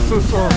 so sorry.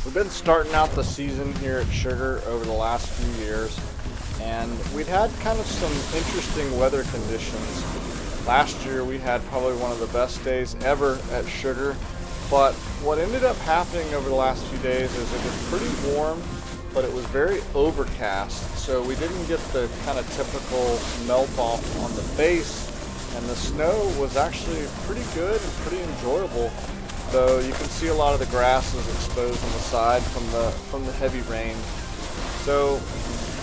We've been starting out the season here at Sugar over the last few years, and we'd had kind of some interesting weather conditions. Last year we had probably one of the best days ever at Sugar, but what ended up happening over the last few days is it was pretty warm, but it was very overcast, so we didn't get the kind of typical melt off on the base, and the snow was actually pretty good and pretty enjoyable. So you can see a lot of the grass is exposed on the side from the heavy rain. So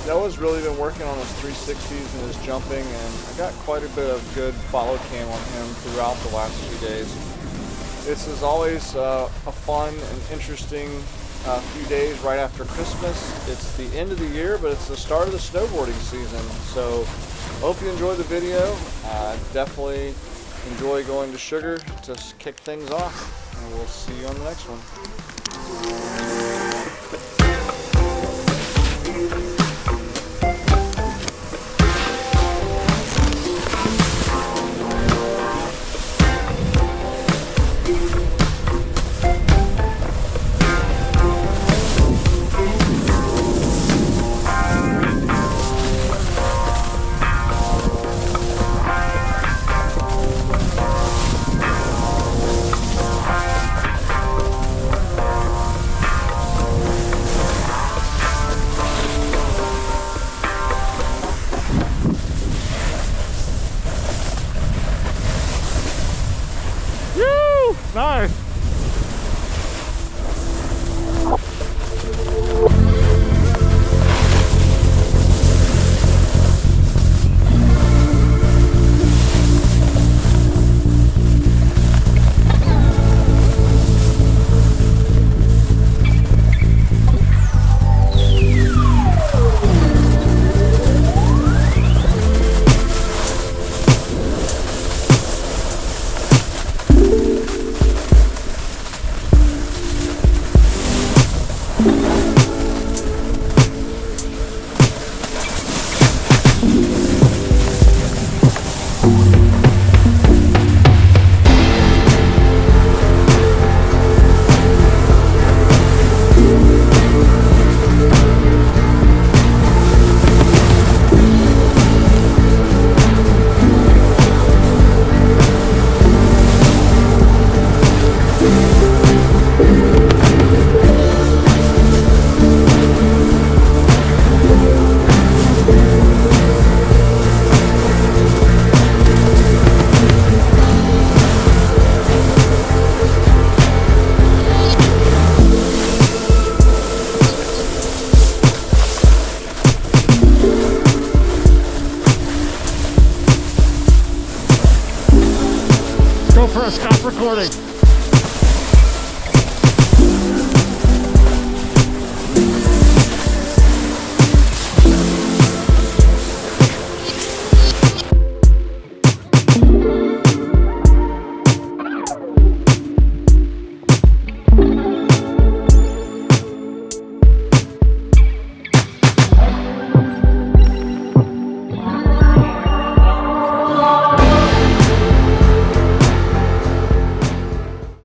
Noah's really been working on his 360s and his jumping, and I got quite a bit of good follow cam on him throughout the last few days. This is always a fun and interesting few days right after Christmas. It's the end of the year, but it's the start of the snowboarding season. So hope you enjoy the video. Definitely enjoy going to Sugar to kick things off. And we'll see you on the next one. Nice. For a stop recording.